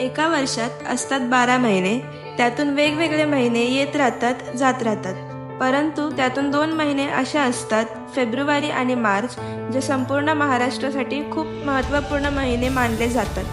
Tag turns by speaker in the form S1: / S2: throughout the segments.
S1: एका वर्षात असतात 12 महिने. त्यातून वेगवेगळे महिने येत राहतात जात राहतात. परंतु त्यातून 2 महिने अशा असतात, फेब्रुवारी आणि मार्च, जे संपूर्ण महाराष्ट्रासाठी खूप महत्त्वपूर्ण महिने मानले जातात.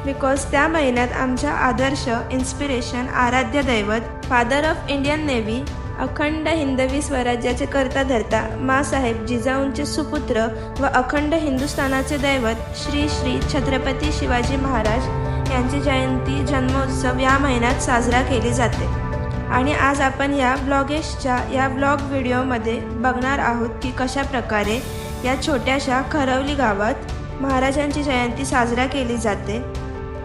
S1: बिकॉज त्या महिन्यात आमच्या आदर्श, इन्स्पिरेशन, आराध्य दैवत, फादर ऑफ इंडियन नेव्ही, अखंड हिंदवी स्वराज्याचे कर्ता धर्ता माँसाहेब जिजाऊंचे सुपुत्र व अखंड हिंदुस्थानाचे दैवत श्री श्री छत्रपती शिवाजी महाराज यांची जयंती, जन्मोत्सव या महिन्यात साजरा केली जाते. आणि आज आपण या ब्लॉगेशच्या या ब्लॉग व्हिडिओमध्ये बघणार आहोत की कशा प्रकारे या छोट्याशा खरवली गावात महाराजांची जयंती साजरा केली जाते.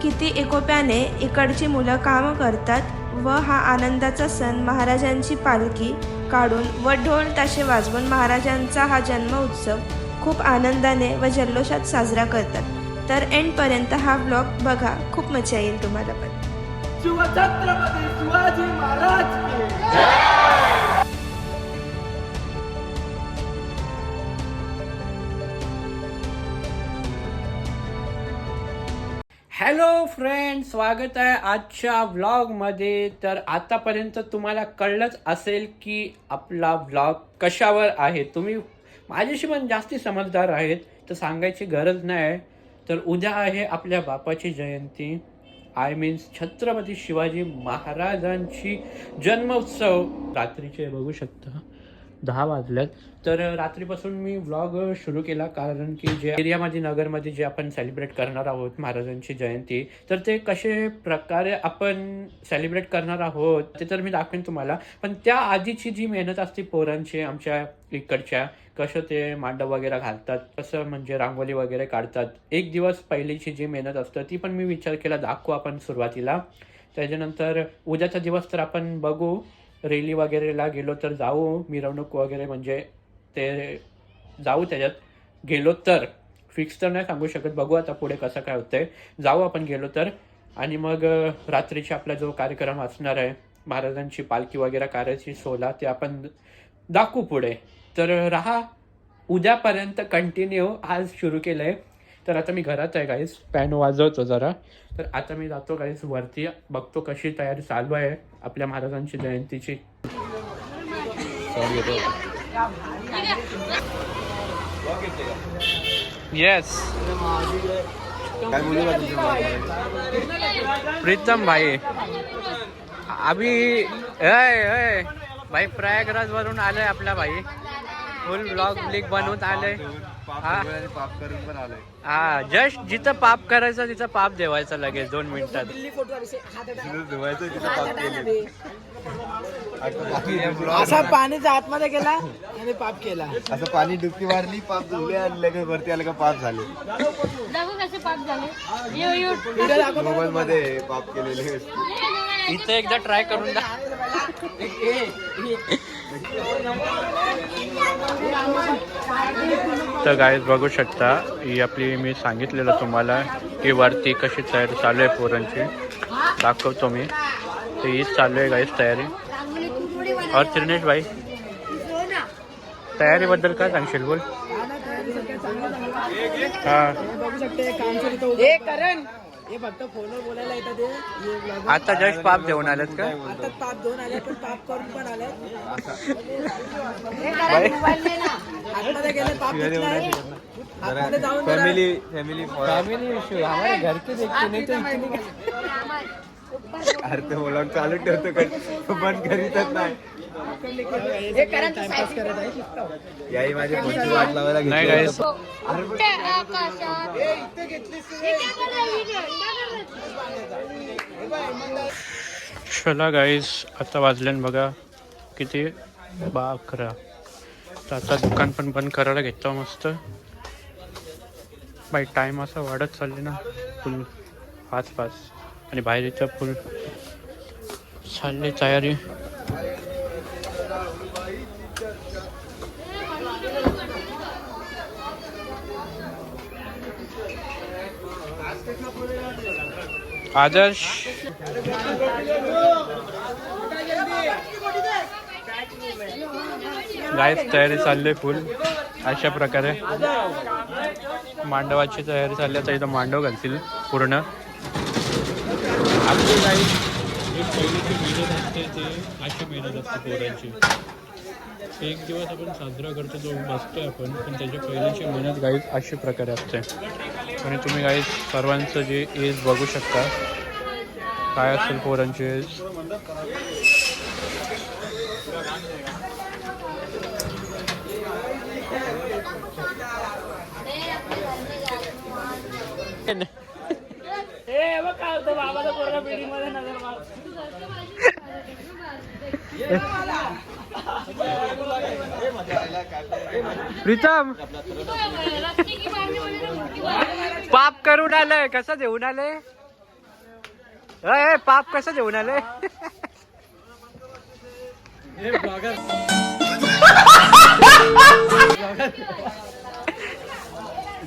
S1: किती एकोप्याने इकडची मुलं कामं करतात व हा आनंदाचा सण महाराजांची पालखी काढून व ढोल ताशे वाजवून महाराजांचा हा जन्म उत्सव खूप आनंदाने व जल्लोषात साजरा करतात. तर एंडपर्यंत हा ब्लॉग बघा, खूप मजा येईल तुम्हाला पण.
S2: शिवछत्रपती शिवाजी महाराज की जय. हॅलो फ्रेंड, स्वागत आहे आजच्या व्लॉगमध्ये. तर आतापर्यंत तुम्हाला कळलंच असेल की आपला व्लॉग कशावर आहे. तुम्ही माझ्याशी पण जास्ती समजदार आहेत तर सांगायची गरज नाही. तर उद्या आहे आपल्या बापाची जयंती, आय मीन्स छत्रपती शिवाजी महाराजांची जन्मोत्सव. रात्रीचे बघू शकता 10 वाजल्यात. तर रात्रीपासून मी व्लॉग सुरू केला, कारण की जे एरियामध्ये, नगरमध्ये जे आपण सेलिब्रेट करणार आहोत महाराजांची जयंती, तर ते कसे प्रकारे आपण सेलिब्रेट करणार आहोत ते तर मी दाखवेन तुम्हाला. पण त्या आधीची जी मेहनत असते पोरांची आमच्या इकडच्या, कसं ते मांडव वगैरे घालतात, कसं म्हणजे रांगोळी वगैरे काढतात, एक दिवस पहिलीची जी मेहनत असतं ती पण मी विचार केला दाखवू आपण सुरुवातीला. त्याच्यानंतर उद्याचा दिवस तर आपण बघू, रेली वगैरेला गेलो तर जाऊ, मिरवणूक वगैरे म्हणजे ते जाऊ, त्याच्यात गेलो तर. फिक्स तर नाही सांगू शकत, बघू आता पुढे कसं काय होतंय. जाऊ आपण गेलो तर. आणि मग रात्रीची आपला जो कार्यक्रम असणार आहे, महाराजांची पालखी वगैरे काढायची 16, ते आपण दाखवू पुढे. तर राहा उद्यापर्यंत कंटिन्यू. आज सुरू केलंय. तर आता मी घरात आहे गाईस, पॅन वाजवतो जरा. तर आता मी जातो गाईस वरती, बघतो कशी तयारी चालू आहे आपल्या महाराजांची जयंतीची. येस, प्रीतम भाई अभी भाई प्रयागराज वरून आलोय आपला भाई. फुल ब्लॉग ब्लिक बनवून आले. हा, जस्ट जिथं पाप करायचं तिथं पाप देवायचं लगेच 2 मिनिटात.
S3: असा पाणीचा आतमध्ये गेला आणि पाप केला.
S4: असं पाणी डुबकी मारली, पाप धुले आणि लगेच वरती आलं का पाप झाले. मोबाईल मध्ये पाप केलेले.
S2: इथे एकदा ट्राय करून द्या.
S5: तर गाईज बघू शकता, ही आपली मी सांगितलेलं तुम्हाला की वरती कशी तयारी चालू आहे पोरांची, दाखवतो मी. तर हीच चालू आहे गाईज तयारी. और त्रिनेश भाई, तयारीबद्दल काय सांगशील, बोल. हा,
S3: हे फक्त फोनवर बोलायला येतात ते.
S5: आता जस्ट पाप देऊन आलेत का?
S3: आता पाप देऊन आले, पण पाप करून पण आले. आतमध्ये गेले पाप आतमध्ये जाऊन
S4: फॅमिली फॅमिली
S2: फॅमिली इश्यू हमारे घर के देखते नहीं तो.
S4: अरे ते व्लॉग चालू ठेवतो पण करीतच नाही. याही माझी मोठी वाट लावायला
S5: नाही गाईज. चला गाईज, आता वाजल्यान बघा किती 11. तर आता दुकान पण बंद करायला घेतो मस्त. बाई टाईम असा वाढत चालले ना, फुल 5 आणि बाहेरचं फुल चालली तयारी. आदर्श गाईस तयारी चालली फुल अशा प्रकारे. मांडवाची तयारी चालली, आता इथं मांडव घालतील पूर्ण. आपली काही जे पहिलीची मेहनत असते ते अशी मेहनत असते पोरांची. एक दिवस आपण साजरा करतो जो बसतोय आपण, पण त्याच्या पहिल्याची मेहनत गाईज अशी प्रकारे असते. आणि तुम्ही गाईज सर्वांचं जे एज बघू शकता काय असेल पोरांची एज. प्रीतम पाप करून आलंय, कसं देऊन आलंय? पाप कसं देऊन आलंय?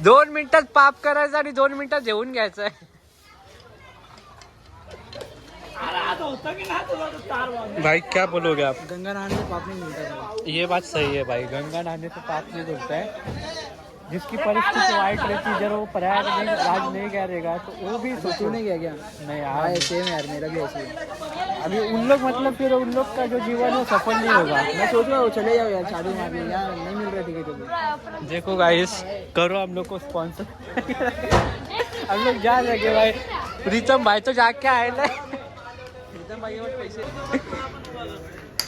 S5: दोन मिनिटात पाप करायचं आणि 2 मिनिटात जेवून घ्यायचंय. भाई क्या बोलोगे आप?
S3: गंगा नहाने से पाप नहीं मिलता।
S5: ये बात सही है भाई, गंगा नहाने से पाप नहीं धुलता है. जिसकी परिस्थिति वाइट रहती है, जब वो प्रयागराज नहीं करेगा तो वो भी
S3: तू नहीं गया क्या?
S5: नहीं
S3: हाँ
S5: यार.
S3: सेम यार, मेरा भी ऐसे ही है।
S5: अभी उन लोग मतलब फिर उन लोग का जो जीवन है सफल नहीं होगा.
S3: मैं सोच रहा हूँ चले जाओ यार, शादी मार ली यार, नहीं मिल रहा टिकट अभी।
S5: देखो गाइस, करो हम लोग को स्पॉन्सर. हम लोग जा लगे भाई. प्रीतम भाई तो जाके आए ना. प्रीतम भाई के पैसे.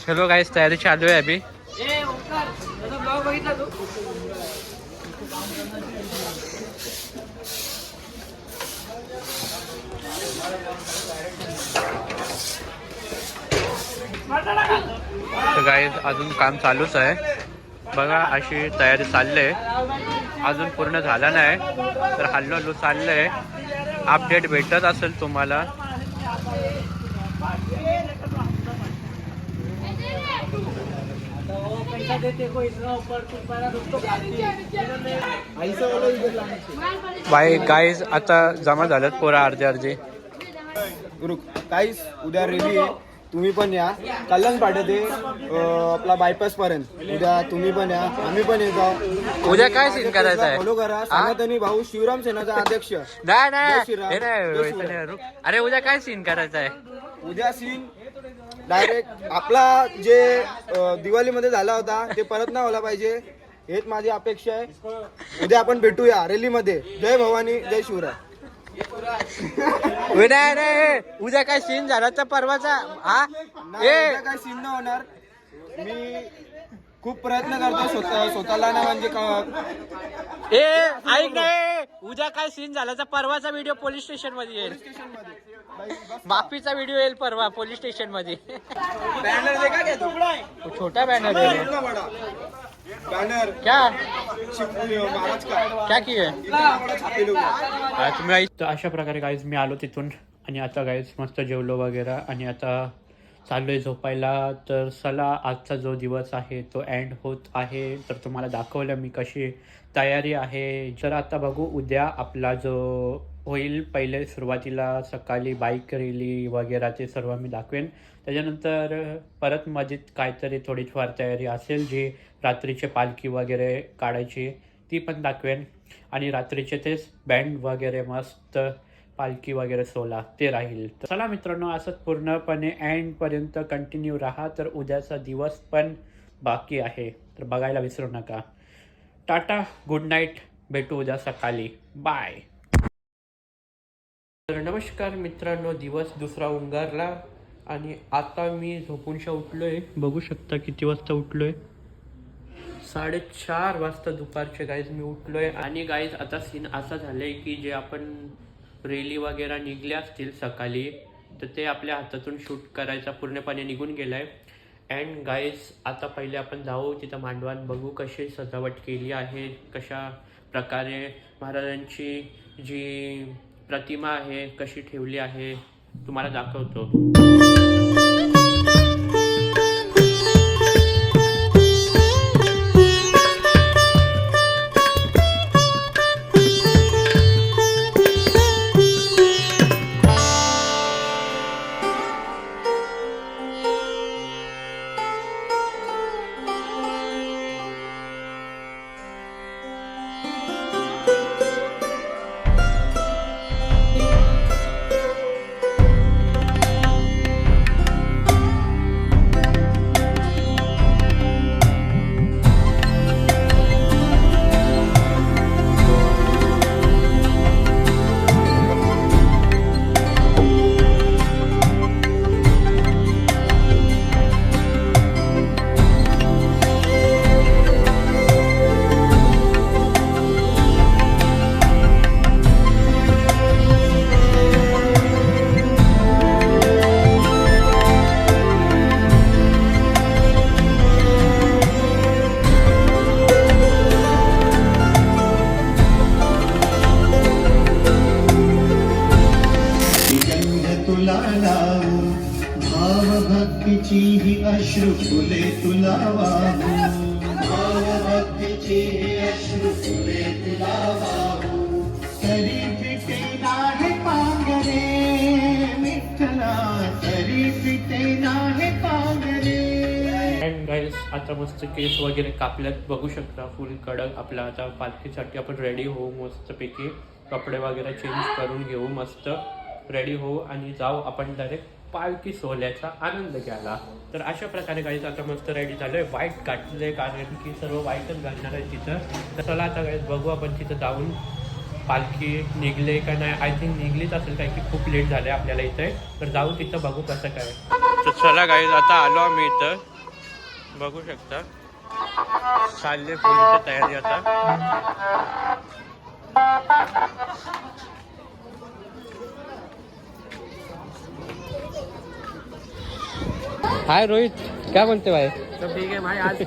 S5: चलो गाइस, तैयारी चालू है अभी. तर गाईज अजून काम चालूच आहे बघा. अशी तयारी चालली आहे, अजून पूर्ण झाला नाही. तर हळूहळू चाललंय. अपडेट भेटत असेल तुम्हाला. बाई गाईज आता जमा झाल्यात पोरा अर्धे.
S4: काहीच उद्या रेली आहे, तुम्ही पण या. कल्याण पाठवते आपला बायपास पर्यंत. उद्या तुम्ही पण या, आम्ही पण येतो.
S5: उद्या काय सीन करायचं आहे?
S4: फॉलो करा. सनातनी भाऊ शिवराम सेनाचा अध्यक्ष.
S5: नाही
S4: जय श्रीराम.
S5: हे
S4: जय
S5: नाही.
S4: श्रीराम.
S5: अरे उद्या काय सीन करायचं आहे?
S4: उद्या सीन डायरेक्ट आपला जे दिवाळीमध्ये झाला होता ते परत नाही व्हायला पाहिजे, हेच माझी अपेक्षा आहे. उद्या आपण भेटूया रॅलीमध्ये. जय भवानी, जय शिवराय.
S5: नाही उद्या काय सीन झाला तर परवाचा. हा
S4: नाही, उद्या काय सीन नाही होणार. मी खूप प्रयत्न करतो स्वतःला ना, म्हणजे
S5: ऐक नाही. उद्या काय सीन झाला तर परवाचा व्हिडिओ पोलीस स्टेशन मध्ये येईल. माफीचा व्हिडिओ येईल परवा पोलीस स्टेशन मध्ये.
S4: बॅनर देखा क्या तू?
S5: छोटा बॅनर आहे.
S4: बॅनर
S5: क्या
S4: महाराज का
S5: क्या किए?
S4: छापे लोग.
S5: तुम्ही तर अशा प्रकारे गाईज मी आलो तिथून आणि आता गाईज मस्त जेवलो वगैरे आणि आता चाललोय झोपायला. तर चला, आजचा जो दिवस आहे तो एंड होत आहे. तर तुम्हाला दाखवलं मी कशी तयारी आहे. तर आता बघू उद्या आपला जो होईल. पहिले सुरुवातीला सकाळी बाईक रॅली वगैरे ते सर्व मी दाखवेन. त्याच्यानंतर परत मजेत काहीतरी थोडीफार तयारी असेल, जी रात्रीचे पालखी वगैरे काढायची ती पण दाखवेन. आणि रात्रीचे तेच बँड वगैरे मस्त पालखी वगैरे सोला ते राहील. तर चला मित्रांनो, असंच पूर्णपणे एंडपर्यंत कंटिन्यू राहा. तर उद्याचा दिवस पण बाकी आहे, तर बघायला विसरू नका. टाटा, गुड नाईट, भेटू उद्या सकाळी. बाय. तर नमस्कार मित्रांनो, दिवस दुसरा उंगारला आणि आता मी झोपूनशा उठलोय. बघू शकता किती वाजता उठलोय. 4:30 वाजता दुपारचे गाईज मी उठलोय. आणि गाईज आता सीन असा झालंय की जे आपण रेली वगैरे निघल्या असतील सकाळी, तर ते आपल्या हातातून शूट करायचा पूर्णपणे निघून गेलाय. अँड गाईज आता पहिले आपण जाऊ तिथं मांडवान, बघू कशी सजावट केली आहे, कशा प्रकारे महाराजांची जी प्रतिमा आहे कशी ठेवली आहे तुम्हाला दाखवतो.
S6: तुला लावू भावभक्तीची ही अश्रू फुले तुला वाहू भावभक्तीची ही अश्रू फुले तुला वाहू तरी फिटे नाही पांगरे विठ्ठला तरी फिटे नाही पांगरे.
S5: अँड गाईज आता मस्त केस वगैरे कापल्यात बघू शकता फुल कडक. आपला आता पालखीसाठी आपण रेडी होऊ मस्तपैकी कपडे वगैरे चेंज करून घेऊ मस्त रेडी होऊ आणि जाऊ आपण डायरेक्ट पालखी सोहळ्याचा आनंद घ्यायला. तर अशा प्रकारे गाईज आता मस्त रेडी झालोय. वाईट घातलंय कारण की सर्व वाईटच घालणार आहे तिथं. तर चला आता गाईज बघू आपण तिथं जाऊन पालखी निघले का नाही. आय थिंक निघलीच असेल काय की खूप लेट झालंय आपल्याला इथे. तर जाऊ तिथं बघू कसं काय. तर चला गाईज आता आलो आम्ही इथं बघू शकता चालले फुलीची तयारी आता.
S2: हाय रोहित, क्या बोलते भाई?
S3: सब ठीक है भाई. आज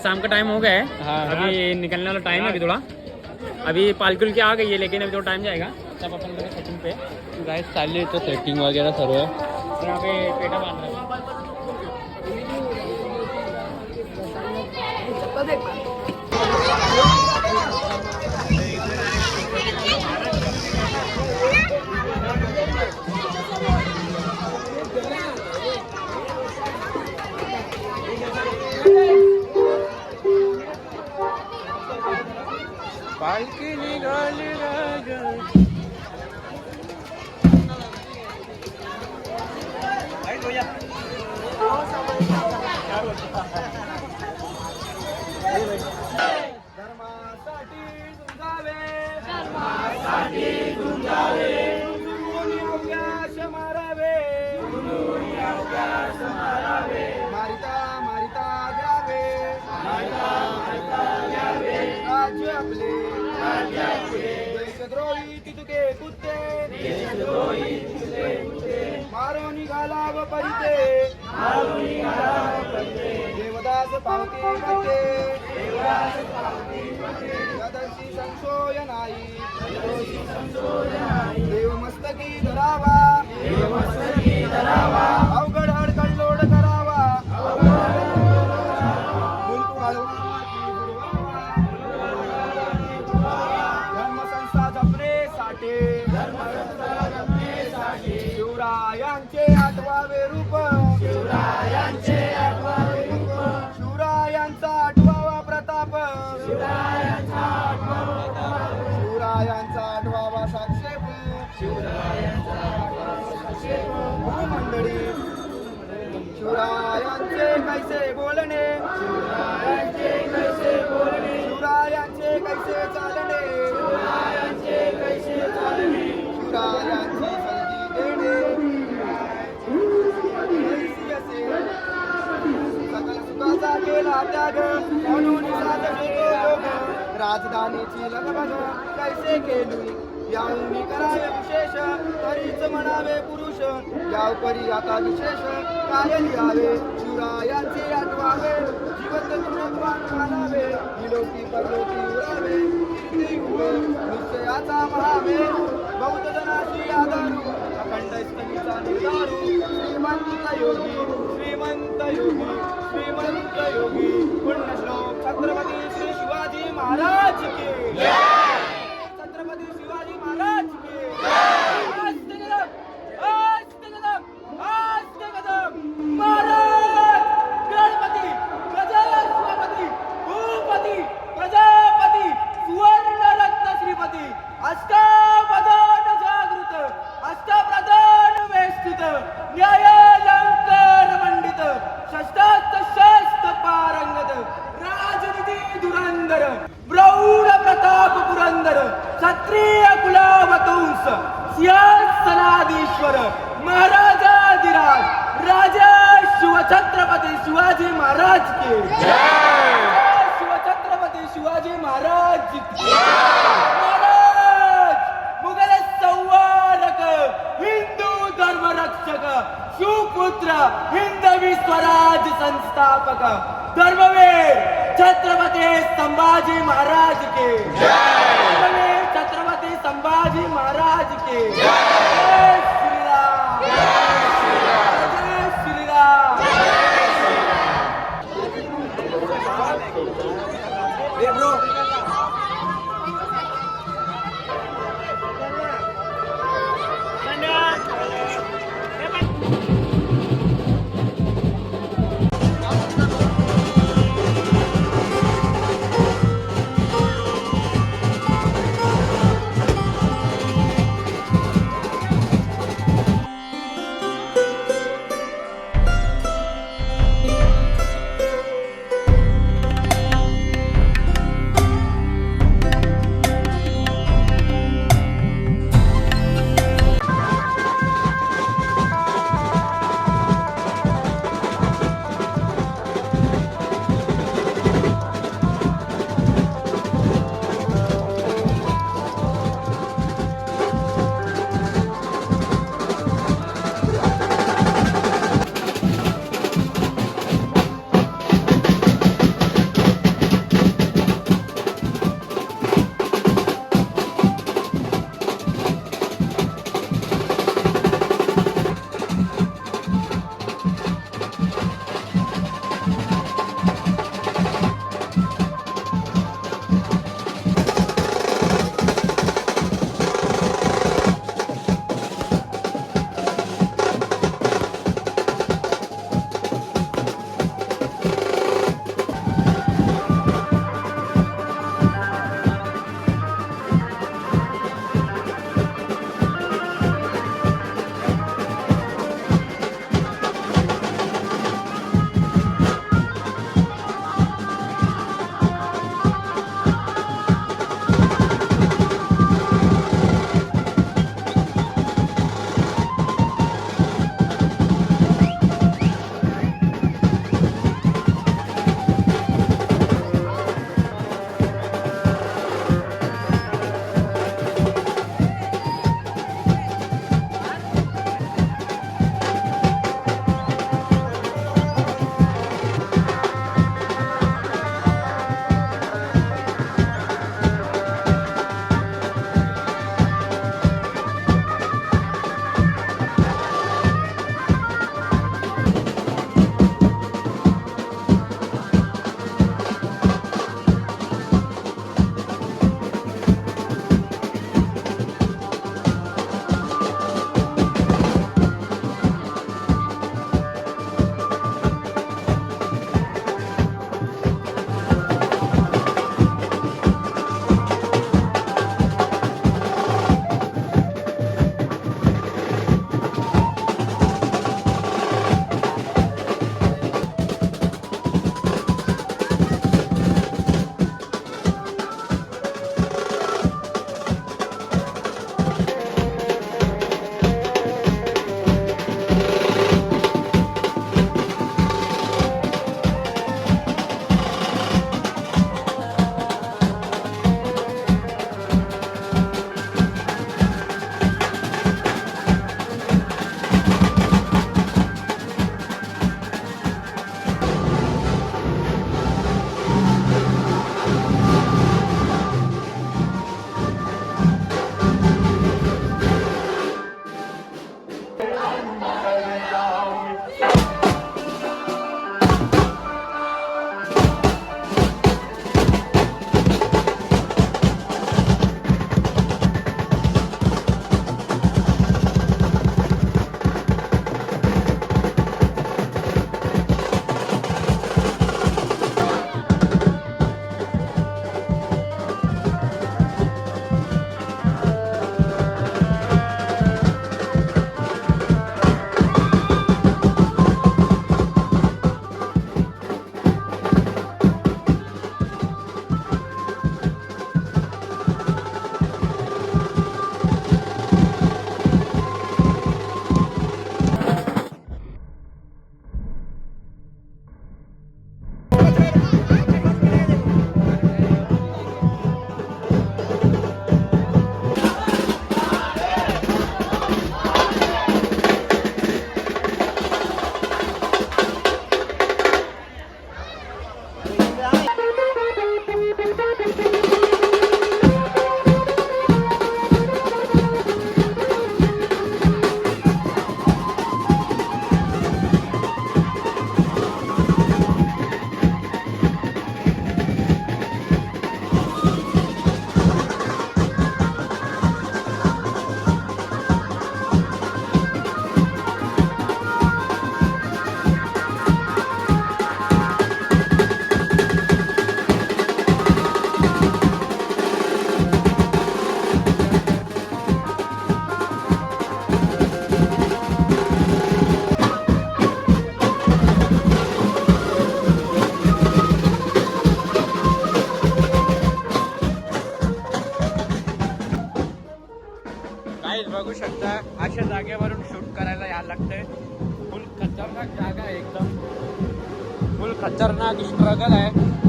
S3: शाम का टाइम हो गया है.
S2: हाँ.
S3: अभी निकलने वाला टाइम है अभी थोड़ा. अभी पालकी उलकी आ गई है लेकिन अभी थोड़ा टाइम जाएगा. तब अपन लोग सेटिंग पे
S2: गाइस चालली इथं सेटिंग वगैरे सर्व.
S3: तो यहाँ पे पेटा बांध रहे हैं.
S2: पालखी निघाली राजा.
S4: धर्मासाठी झुंजावे झुंजून अवकाश मारावे मारिता मारिता द्यावे राज्य आपले देशद्रोही तितके कुत्ते मारो निघाला व परिते देवदास पावती करते सदर्शी संशोय नाही देव मस्तकी धरावा अवघड हडकड लोड करावा मुलक वाढवा धर्मसंस्था जपणे साठे शिवरायांचे आठवावे रूप शिवरायांचा आठवावा प्रताप शिवरायांचा आठवावा साक्षेप मंडळी शिवरायांचे कैसे बोलणे शिवरायांचे कैसे चालणे शिवरायांची संधी देणे सकल सुखाचा केला त्याग म्हणून साधने तो योग राजधानीची लगबग कैसे केली याहून करावे विशेष तरीच म्हणावे पुरुष यावपरी आता विशेष काय लिहावे शिवरायांचे आठवावे जिवंत तृणत्वान मानावे विलोकी परलोकी उरावे कीर्ती उभे निश्चयाचा महामेरू बौद्ध जनाची आधारू अखंड स्थलीचा निर्धारू श्रीमंत योगी पुण्यश्लोक छत्रपती श्री शिवाजी महाराज की छत्रपती शिवाजी महाराज की महाराज गणपती प्रजापती भूपती प्रजापती सुवर्ण रत्न श्रीपती अष्टावधान जागृत अष्टप्रधान वेष्टित न्यायालंकार मंडित शस्त्रास्त्र शस्त्र पारंगत राजनीती धुरंधर प्रौढ प्रताप पुरंदर क्षत्रिय कुलावतंस सिंहासनाधीश्वर महाराजाधिराज राजा शिवछत्रपती शिवाजी महाराज के शिवछत्रपती शिवाजी महाराज की महाराज मुघल संवारक हिंदू धर्म रक्षक सुपुत्र हिंदवी स्वराज संस्थापक धर्मवीर छत्रपती संभाजी महाराज के धर्मवीर छत्रपती संभाजी महाराज के जय श्री राम.
S2: हायवेवरून शूट करायला यायला लागतंय. फुल खतरनाक जागा आहे एकदम, फुल खतरनाक स्ट्रगल आहे.